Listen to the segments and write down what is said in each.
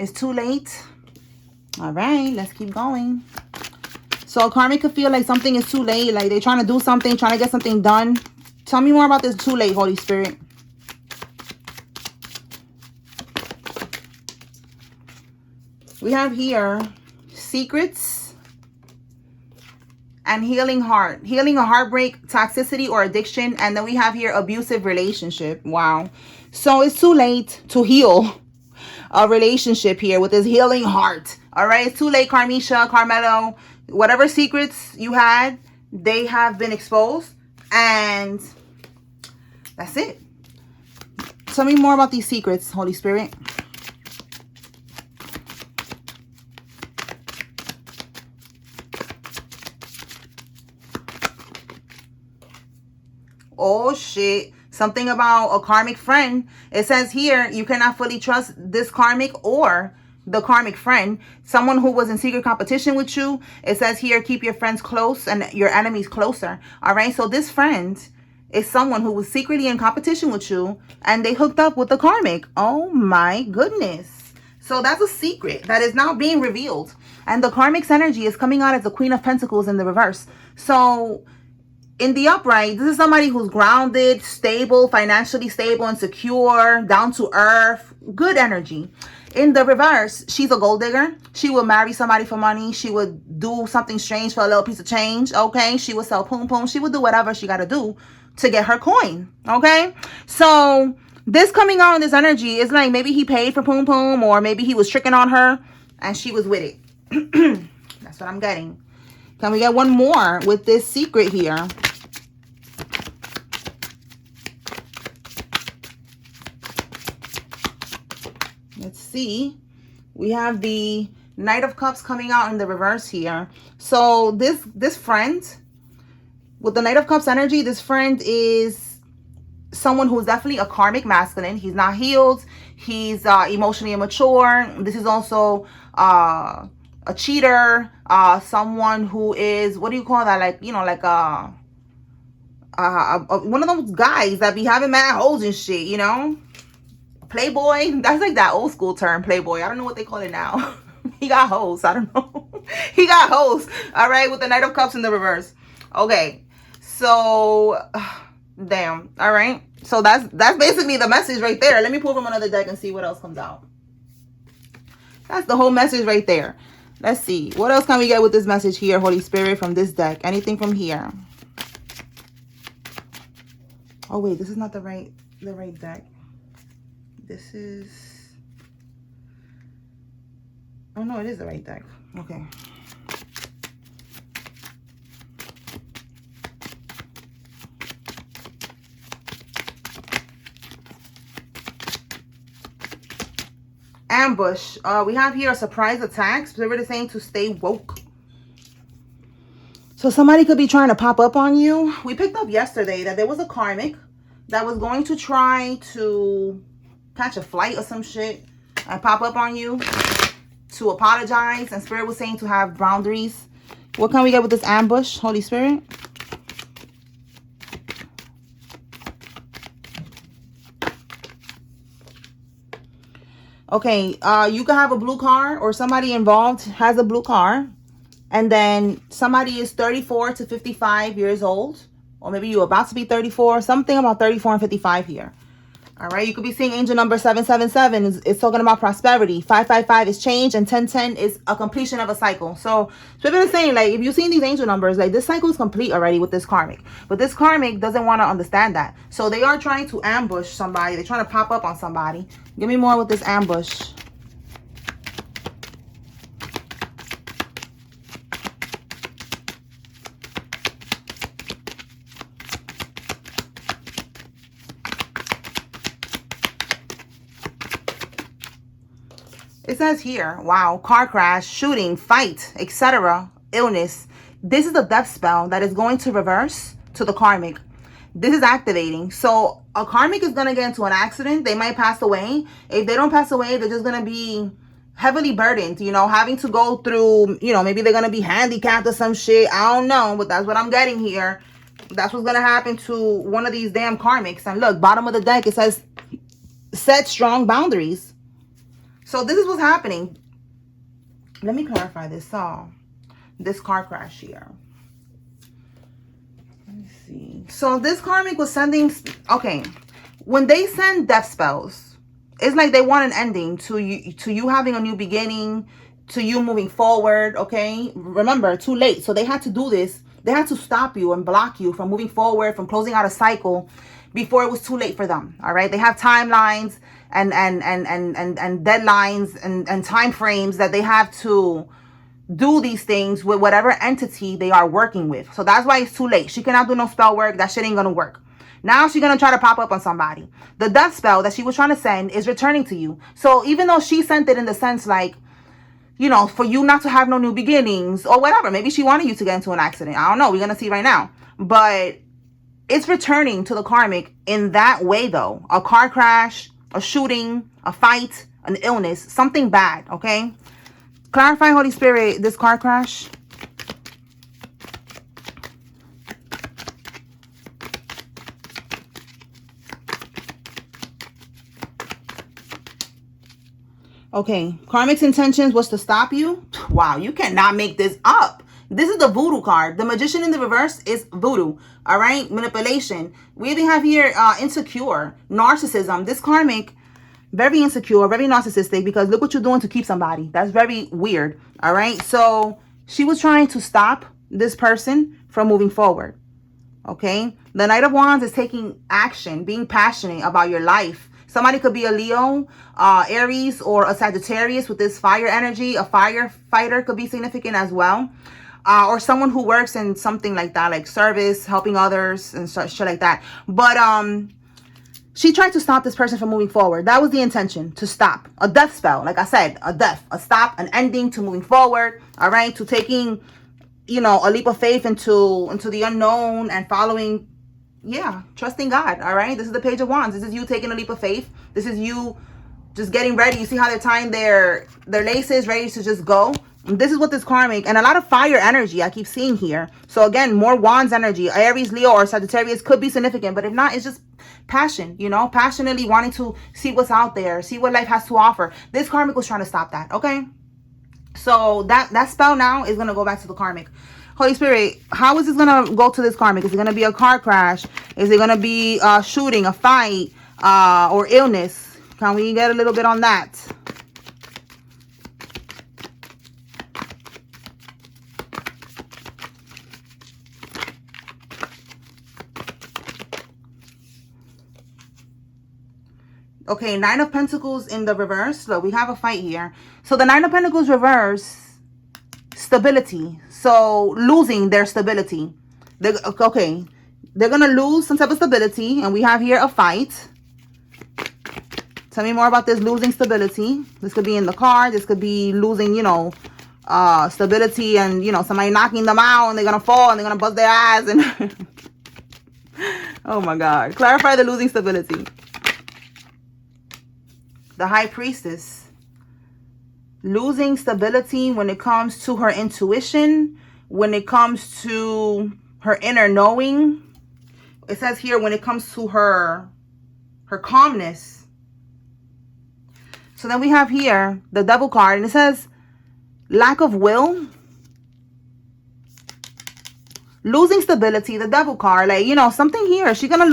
It's too late. All right, let's keep going. So Karmic could feel like something is too late. Like they're trying to do something, trying to get something done. Tell me more about this too late, Holy Spirit. We have here secrets and healing heart. Healing a heartbreak, toxicity, or addiction. And then we have here abusive relationship. Wow. So it's too late to heal a relationship here with this healing heart. All right. It's too late, Carmisha, Carmelo. Whatever secrets you had, they have been exposed. And that's it. Tell me more about these secrets, Holy Spirit. Oh shit, something about a karmic friend. It says here you cannot fully trust this karmic or the karmic friend, someone who was in secret competition with you. It says here keep your friends close and your enemies closer. All right, so this friend is someone who was secretly in competition with you and they hooked up with the karmic. Oh my goodness. So that's a secret that is now being revealed, and the karmic's energy is coming out as the Queen of Pentacles in the reverse. So in the upright, this is somebody who's grounded, stable, financially stable and secure, down to earth, good energy. In the reverse, she's a gold digger. She will marry somebody for money. She would do something strange for a little piece of change, okay? She would sell poom poom. She would do whatever she got to do to get her coin, okay? So this coming out in this energy is like maybe he paid for poom poom, or maybe he was tricking on her and she was with it. That's what I'm getting. Can we get one more with this secret here? Let's see. We have the Knight of Cups coming out in the reverse here. So this friend with the Knight of Cups energy, this friend is someone who's definitely a karmic masculine. He's not healed. He's emotionally immature. This is also a cheater, someone who is, what do you call that? Like, you know, like one of those guys that be having mad hoes and shit, you know? Playboy. That's like that old school term, playboy. I don't know what they call it now. He got hoes. I don't know. He got hoes. All right, with the Knight of Cups in the reverse. Okay, so damn. All right, so that's basically the message right there. Let me pull from another deck and see what else comes out. That's the whole message right there. Let's see what else can we get with this message here, Holy Spirit, from this deck. Anything from here? Oh wait, this is not the right deck. This is, oh no, it is the right deck. Okay. Ambush. We have here a surprise attack. Spirit is saying to stay woke. So somebody could be trying to pop up on you. We picked up yesterday that there was a karmic that was going to try to catch a flight or some shit and pop up on you to apologize, and Spirit was saying to have boundaries. What can we get with this ambush, Holy Spirit? Okay, you can have a blue car, or somebody involved has a blue car, and then somebody is 34 to 55 years old, or maybe you're about to be 34, something about 34 and 55 here. All right, you could be seeing angel number 777. It's talking about prosperity. 555 is change, and 1010 is a completion of a cycle. So Spirit is saying, like, if you've seen these angel numbers, like, this cycle is complete already with this karmic. But this karmic doesn't want to understand that. So they are trying to ambush somebody. They're trying to pop up on somebody. Give me more with this ambush. It says here, wow, car crash, shooting, fight, etc., illness. This is a death spell that is going to reverse to the karmic. This is activating. So a karmic is going to get into an accident. They might pass away. If they don't pass away, they're just going to be heavily burdened, you know, having to go through, you know, maybe they're going to be handicapped or some shit. I don't know, but that's what I'm getting here. That's what's going to happen to one of these damn karmics. And look, bottom of the deck, it says set strong boundaries. So this is what's happening. Let me clarify this. So this car crash here. Let me see. So this karmic was sending, okay, when they send death spells, it's like they want an ending to you having a new beginning, to you moving forward, okay? Remember, too late. So they had to do this. They had to stop you and block you from moving forward, from closing out a cycle before it was too late for them, all right? They have timelines and deadlines and time frames that they have to do these things with whatever entity they are working with. So that's why it's too late. She cannot do no spell work. That shit ain't gonna work. Now she's gonna try to pop up on somebody. The death spell that she was trying to send is returning to you. So even though she sent it in the sense like, you know, for you not to have no new beginnings or whatever, maybe she wanted you to get into an accident. I don't know. We're gonna see right now. But it's returning to the karmic in that way though. A car crash, a shooting, a fight, an illness, something bad, okay? Clarify, Holy Spirit, this car crash. Okay, karmic's intentions was to stop you. Wow, you cannot make this up. This is the voodoo card. The magician in the reverse is voodoo. All right, manipulation. We even have here insecure, narcissism. This karmic, very insecure, very narcissistic, because look what you're doing to keep somebody. That's very weird. All right, so she was trying to stop this person from moving forward. Okay, the Knight of Wands is taking action, being passionate about your life. Somebody could be a Leo, Aries, or a Sagittarius with this fire energy. A firefighter could be significant as well. Or someone who works in something like that, like service, helping others and shit like that. But she tried to stop this person from moving forward. That was the intention, to stop. A death spell, like I said, a death, a stop, an ending to moving forward, all right? To taking, you know, a leap of faith into the unknown and following, yeah, trusting God, all right? This is the Page of Wands. This is you taking a leap of faith. This is you just getting ready. You see how they're tying their laces, ready to just go. And this is what this karmic, and a lot of fire energy I keep seeing here. So again, more Wands energy. Aries, Leo, or Sagittarius could be significant, but if not, it's just passion, you know, passionately wanting to see what's out there, see what life has to offer. This karmic was trying to stop that, okay? So that spell now is going to go back to the karmic. Holy Spirit, how is this going to go to this karmic? Is it going to be a car crash? Is it going to be a shooting, a fight, or illness? Can we get a little bit on that? Okay, Nine of Pentacles in the reverse. Look, we have a fight here. So the Nine of Pentacles reverse, stability. So losing their stability. Okay, they're going to lose some type of stability. And we have here a fight. Tell me more about this losing stability. This could be in the car. This could be losing, you know, stability and, you know, somebody knocking them out and they're going to fall and they're going to bust their eyes. And oh my God. Clarify the losing stability. The High Priestess. Losing stability when it comes to her intuition, when it comes to her inner knowing. It says here when it comes to her calmness. So then we have here the Devil card, and it says lack of will. Losing stability, the Devil card, like, you know, something here. She's gonna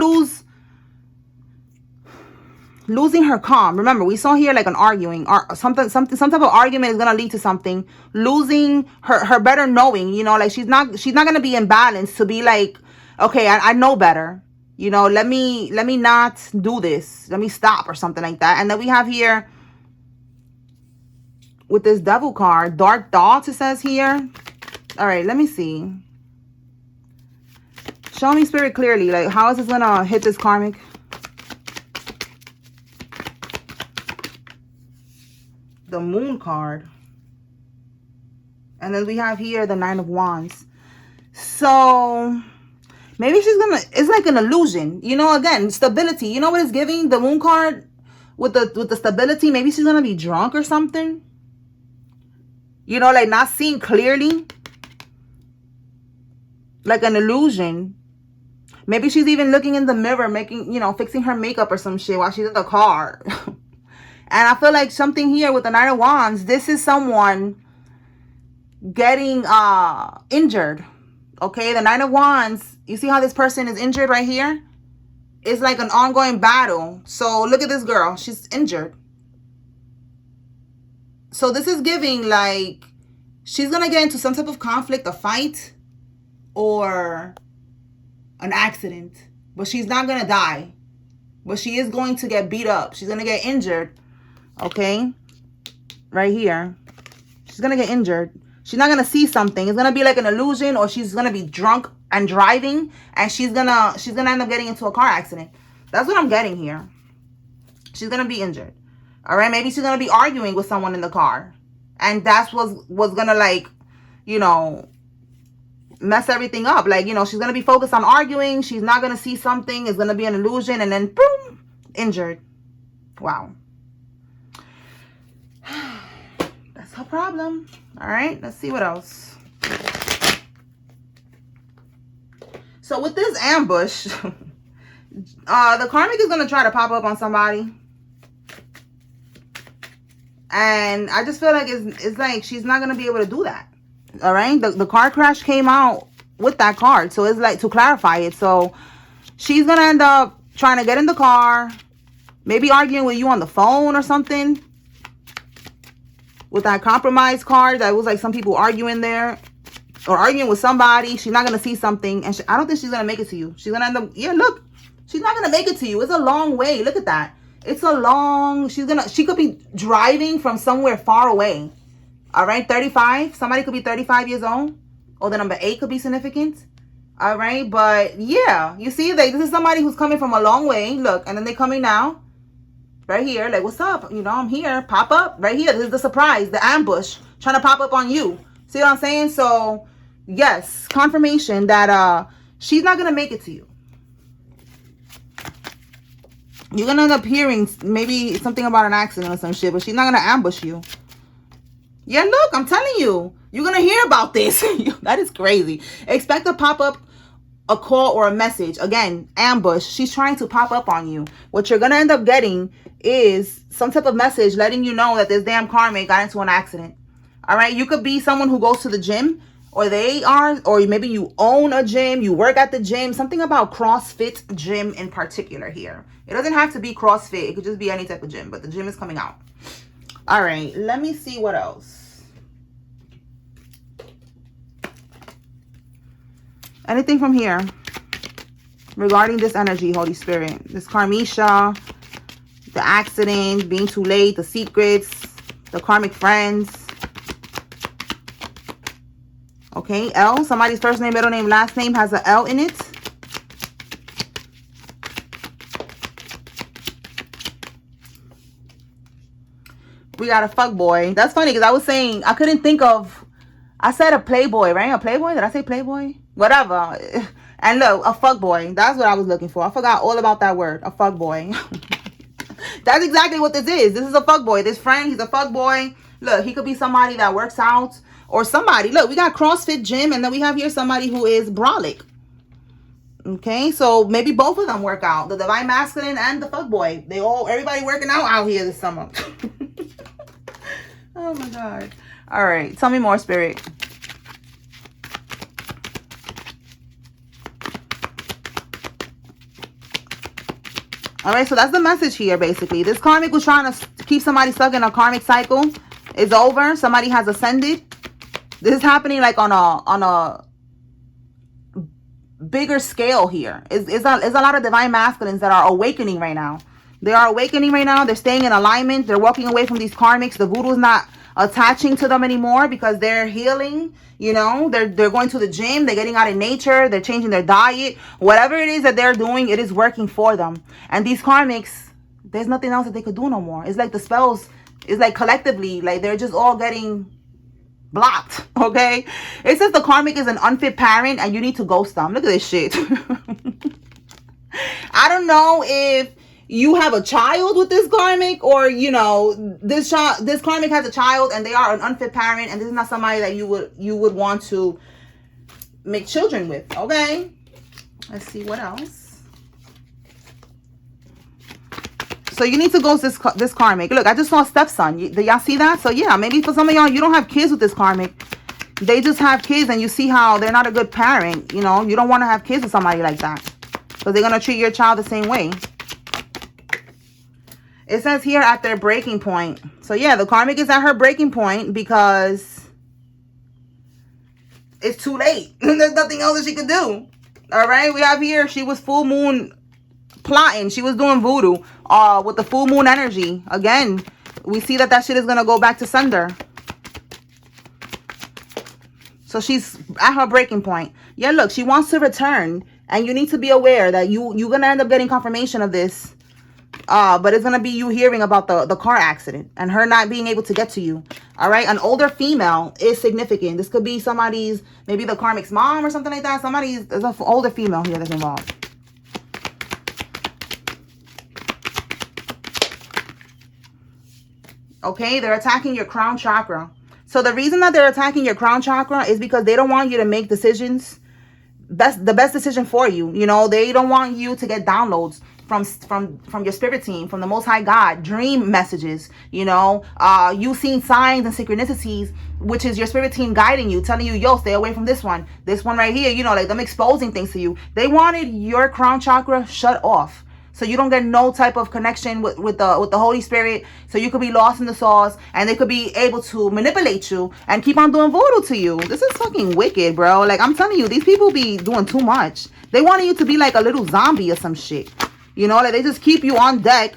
losing her calm. Remember, we saw here like an arguing or some type of argument is gonna lead to something. Losing her better knowing, you know, like she's not gonna be in balance to be like, okay, I know better, you know, let me not do this, let me stop or something like that. And then we have here with this Devil card, dark thoughts, it says here. All right, let me see. Show me, Spirit, clearly, like how is this gonna hit this karmic? The Moon card. And then we have here the Nine of Wands. So maybe she's gonna, it's like an illusion, you know, again, stability. You know what it's giving? The Moon card with the stability. Maybe she's gonna be drunk or something, you know, like not seeing clearly, like an illusion. Maybe she's even looking in the mirror, making, you know, fixing her makeup or some shit while she's in the car. And I feel like something here with the Knight of Wands, this is someone getting injured. Okay, the Knight of Wands, you see how this person is injured right here? It's like an ongoing battle. So look at this girl. She's injured. So this is giving like she's going to get into some type of conflict, a fight, or an accident. But she's not going to die. But she is going to get beat up. She's going to get injured. Okay? Right here. She's going to get injured. She's not going to see something. It's going to be like an illusion, or she's going to be drunk and driving, and she's going to end up getting into a car accident. That's what I'm getting here. She's going to be injured. All right? Maybe she's going to be arguing with someone in the car. And that's what's going to, like, you know, mess everything up. Like, you know, she's going to be focused on arguing. She's not going to see something. It's going to be an illusion, and then boom, injured. Wow. That's her problem. All right, let's see what else. So with this ambush, the karmic is going to try to pop up on somebody. And I just feel like it's like she's not going to be able to do that. All right, the car crash came out with that card. So it's like to clarify it. So she's going to end up trying to get in the car, maybe arguing with you on the phone or something. With that compromise card, that was like some people arguing there. Or arguing with somebody. She's not going to see something. And I don't think she's going to make it to you. She's going to end up, yeah, look. She's not going to make it to you. It's a long way. Look at that. It's a long, she could be driving from somewhere far away. All right, 35. Somebody could be 35 years old. Or the number 8 could be significant. All right, but yeah. You see, like, this is somebody who's coming from a long way. Look, and then they're coming now. Right here, like, what's up? You know, I'm here. Pop up. Right here. This is the surprise, the ambush. Trying to pop up on you. See what I'm saying? So, yes, confirmation that she's not going to make it to you. You're going to end up hearing maybe something about an accident or some shit, but she's not going to ambush you. Yeah, look, I'm telling you. You're going to hear about this. That is crazy. Expect to pop up a call or a message. Again, ambush. She's trying to pop up on you. What you're going to end up getting is some type of message letting you know that this damn karmic got into an accident. All right. You could be someone who goes to the gym, or or maybe you own a gym, you work at the gym, something about CrossFit gym in particular here. It doesn't have to be CrossFit. It could just be any type of gym, but the gym is coming out. All right. Let me see what else. Anything from here regarding this energy, Holy Spirit, this karmisha, the accident, being too late, the secrets, the karmic friends. Okay, L. Somebody's first name, middle name, last name has an L in it. We got a fuckboy. That's funny because I was saying, I couldn't think of, I said a playboy, right? A playboy? Did I say playboy? Whatever. And look, a fuckboy. That's what I was looking for. I forgot all about that word. A fuckboy. That's exactly what this is. This is a fuckboy. This friend, he's a fuckboy. Look, he could be somebody that works out. Or somebody. Look, we got CrossFit gym. And then we have here somebody who is brolic. Okay, so maybe both of them work out. The divine masculine and the fuckboy. Everybody working out here this summer. Oh my God. All right. Tell me more, Spirit. All right, so that's the message here, basically. This karmic was trying to keep somebody stuck in a karmic cycle. It's over. Somebody has ascended. This is happening like on a bigger scale here. It's a lot of divine masculines that are awakening right now. They are awakening right now. They're staying in alignment. They're walking away from these karmics. The voodoo is not attaching to them anymore because they're healing. You know, they're going to the gym. They're getting out in nature. They're changing their diet. Whatever it is that they're doing, it is working for them. And these karmics, there's nothing else that they could do no more. It's like the spells, it's like collectively, like they're just all getting blocked. Okay, it says the karmic is an unfit parent and you need to ghost them. Look at this shit. I don't know if you have a child with this karmic, or you know, this karmic has a child and they are an unfit parent, and this is not somebody that you would want to make children with. Okay, let's see what else. So you need to ghost this karmic. Look, I just saw stepson. Do y'all see that? So yeah, maybe for some of y'all, you don't have kids with this karmic. They just have kids, and you see how they're not a good parent. You know, you don't want to have kids with somebody like that, because they're going to treat your child the same way. It says here at their breaking point. So yeah, the karmic is at her breaking point because it's too late. There's nothing else that she could do. All right, we have here, she was full moon plotting. She was doing voodoo with the full moon energy. Again, we see that shit is going to go back to sender. So she's at her breaking point. Yeah, look, she wants to return. And you need to be aware that you're going to end up getting confirmation of this. But it's going to be you hearing about the car accident and her not being able to get to you. All right. An older female is significant. This could be somebody's, maybe the karmic's mom or something like that. There's an older female here that's involved. Okay. They're attacking your crown chakra. So the reason that they're attacking your crown chakra is because they don't want you to make decisions. That's the best decision for you. You know, they don't want you to get downloads from your spirit team, from the Most High God, dream messages, you know, you seeing signs and synchronicities, which is your spirit team guiding you, telling you, yo, stay away from this one right here, you know, like them exposing things to you. They wanted your crown chakra shut off, so you don't get no type of connection with the Holy Spirit, so you could be lost in the sauce, and they could be able to manipulate you and keep on doing voodoo to you. This is fucking wicked, bro. Like, I'm telling you, these people be doing too much. They wanted you to be like a little zombie or some shit. You know, like they just keep you on deck.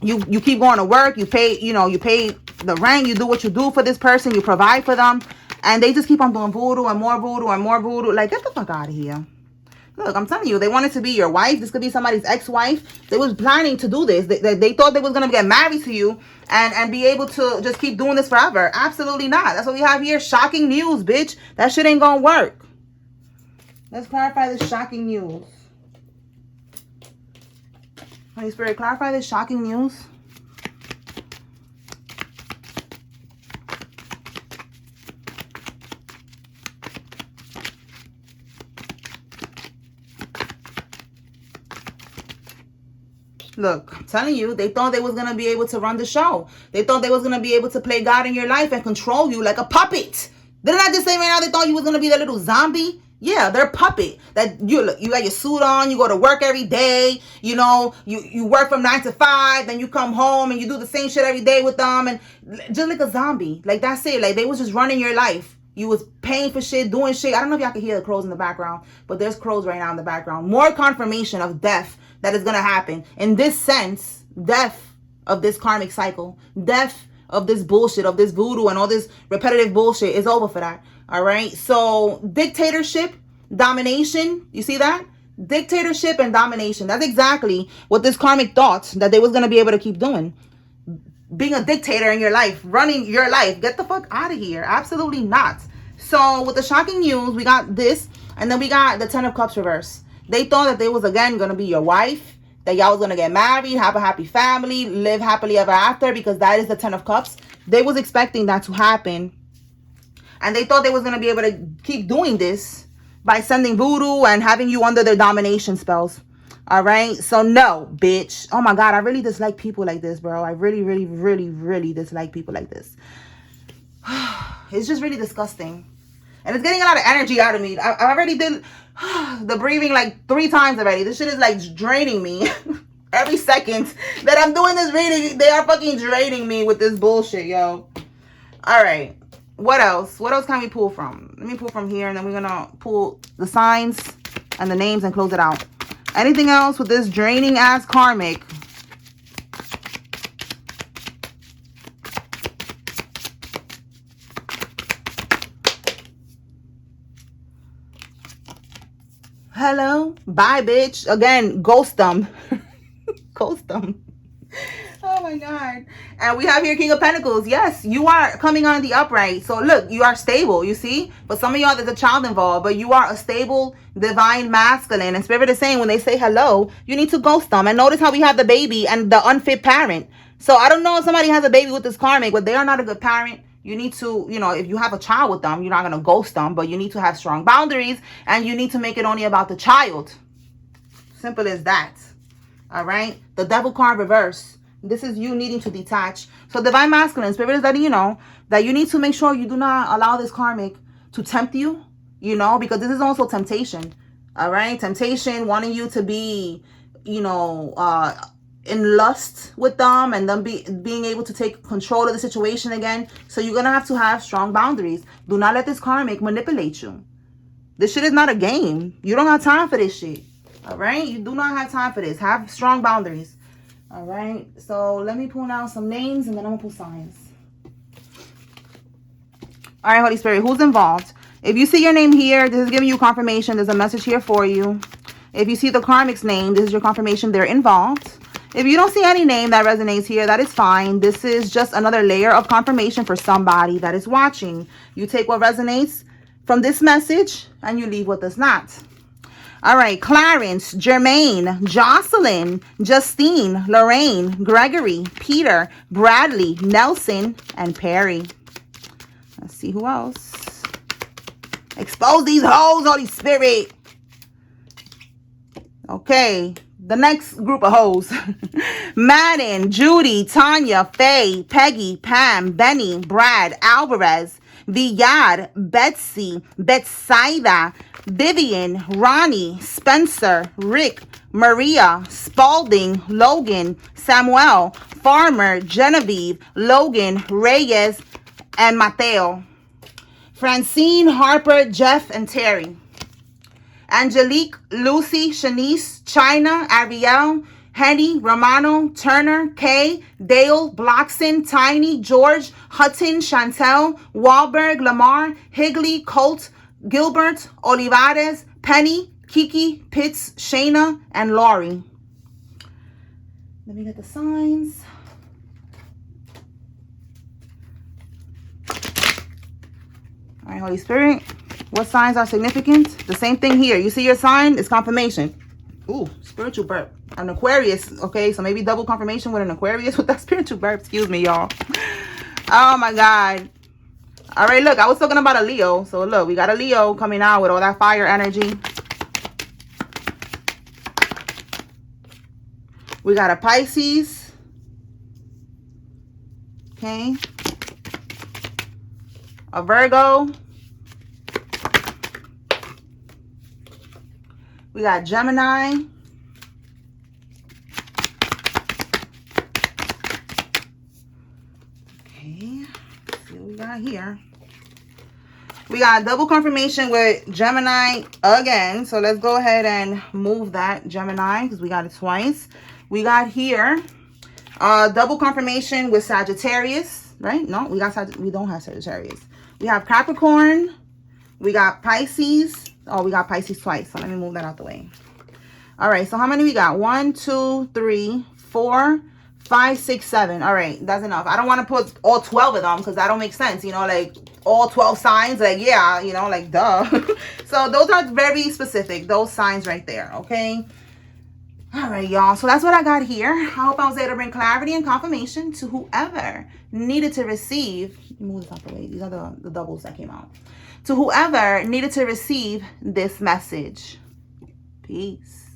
You keep going to work. You pay, you pay the rent. You do what you do for this person. You provide for them. And they just keep on doing voodoo and more voodoo and more voodoo. Like, get the fuck out of here. Look, I'm telling you, they wanted to be your wife. This could be somebody's ex-wife. They was planning to do this. They thought they was going to get married to you and be able to just keep doing this forever. Absolutely not. That's what we have here. Shocking news, bitch. That shit ain't going to work. Let's clarify this shocking news. Holy Spirit, clarify this shocking news. Look, I'm telling you, they thought they was going to be able to run the show. They thought they was going to be able to play God in your life and control you like a puppet. Didn't I just say right now they thought you was going to be that little zombie? Yeah, they're a puppet. That you got your suit on, you go to work every day, you know, you work from 9 to 5, then you come home and you do the same shit every day with them, and just like a zombie. Like, that's it. Like, they was just running your life. You was paying for shit, doing shit. I don't know if y'all can hear the crows in the background, but there's crows right now in the background. More confirmation of death that is going to happen. In this sense, death of this karmic cycle, death of this bullshit, of this voodoo and all this repetitive bullshit is over for that. All right. So dictatorship, domination. You see that? Dictatorship and domination. That's exactly what this karmic thought that they was going to be able to keep doing. Being a dictator in your life, running your life. Get the fuck out of here. Absolutely not. So with the shocking news, we got this. And then we got the 10 of Cups reverse. They thought that they was, again, going to be your wife. That y'all was going to get married, have a happy family, live happily ever after. Because that is the 10 of Cups. They was expecting that to happen. And they thought they was going to be able to keep doing this by sending voodoo and having you under their domination spells. All right. So no, bitch. Oh my God. I really dislike people like this, bro. I really, really, really, really dislike people like this. It's just really disgusting. And it's getting a lot of energy out of me. I already did the breathing like 3 times already. This shit is like draining me. Every second that I'm doing this reading, they are fucking draining me with this bullshit, yo. All right. What else? What else can we pull from? Let me pull from here, and then we're going to pull the signs and the names and close it out. Anything else with this draining ass karmic? Hello? Bye, bitch. Again, ghost them. Ghost them. Oh my God. And we have here King of Pentacles. Yes, you are coming on the upright. So look, you are stable, you see? But some of y'all, there's a child involved. But you are a stable, divine masculine. And Spirit is saying when they say hello, you need to ghost them. And notice how we have the baby and the unfit parent. So I don't know if somebody has a baby with this karmic, but they are not a good parent. You need to, if you have a child with them, you're not going to ghost them. But you need to have strong boundaries. And you need to make it only about the child. Simple as that. All right. The devil card reverse. This is you needing to detach. So divine masculine, spirit is letting you know that you need to make sure you do not allow this karmic to tempt you, you know, because this is also temptation. All right. Temptation, wanting you to be, you know, in lust with them, and then being able to take control of the situation again. So you're going to have strong boundaries. Do not let this karmic manipulate you. This shit is not a game. You don't have time for this shit. All right. You do not have time for this. Have strong boundaries. All right, so let me pull out some names and then I'm gonna pull signs. All right, Holy Spirit, who's involved? If you see your name here, this is giving you confirmation. There's a message here for you. If you see the karmic's name, this is your confirmation they're involved. If you don't see any name that resonates here, that is fine. This is just another layer of confirmation for somebody that is watching. You take what resonates from this message and you leave what does not. All right, Clarence, Jermaine, Jocelyn, Justine, Lorraine, Gregory, Peter, Bradley, Nelson, and Perry. Let's see who else. Expose these hoes, Holy Spirit. Okay, the next group of hoes. Madden, Judy, Tanya, Faye, Peggy, Pam, Benny, Brad, Alvarez, Villard, Betsy, Betsaida, Vivian, Ronnie, Spencer, Rick, Maria, Spalding, Logan, Samuel, Farmer, Genevieve, Logan, Reyes, and Mateo. Francine, Harper, Jeff, and Terry. Angelique, Lucy, Shanice, China, Ariel, Henny, Romano, Turner, Kay, Dale, Bloxon, Tiny, George, Hutton, Chantel, Wahlberg, Lamar, Higley, Colt, Gilbert, Olivares, Penny, Kiki, Pitts, Shayna, and Laurie. Let me get the signs. All right, Holy Spirit, what signs are significant? The same thing here. You see your sign, it's confirmation. Ooh, spiritual burp. An Aquarius, okay? So maybe double confirmation with an Aquarius with that spiritual burp. Excuse me, y'all. Oh, my God. All right, look, I was talking about a Leo. So, look, we got a Leo coming out with all that fire energy. We got a Pisces. Okay. A Virgo. We got Gemini. Okay. Let's see what we got here. We got double confirmation with Gemini again. So let's go ahead and move that Gemini because we got it twice. We got here double confirmation with Sagittarius, right? No, we don't have Sagittarius. We have Capricorn. We got Pisces. Oh, we got Pisces twice. So let me move that out the way. All right. So how many we got? 1, 2, 3, 4, 5, 6, 7. All right. That's enough. I don't want to put all 12 of them because that don't make sense. You know, like all 12 signs. Like, yeah, you know, like duh. So those are very specific. Those signs right there. Okay. All right, y'all. So that's what I got here. I hope I was able to bring clarity and confirmation to whoever needed to receive. Let me move this out the way. These are the doubles that came out. To whoever needed to receive this message. Peace.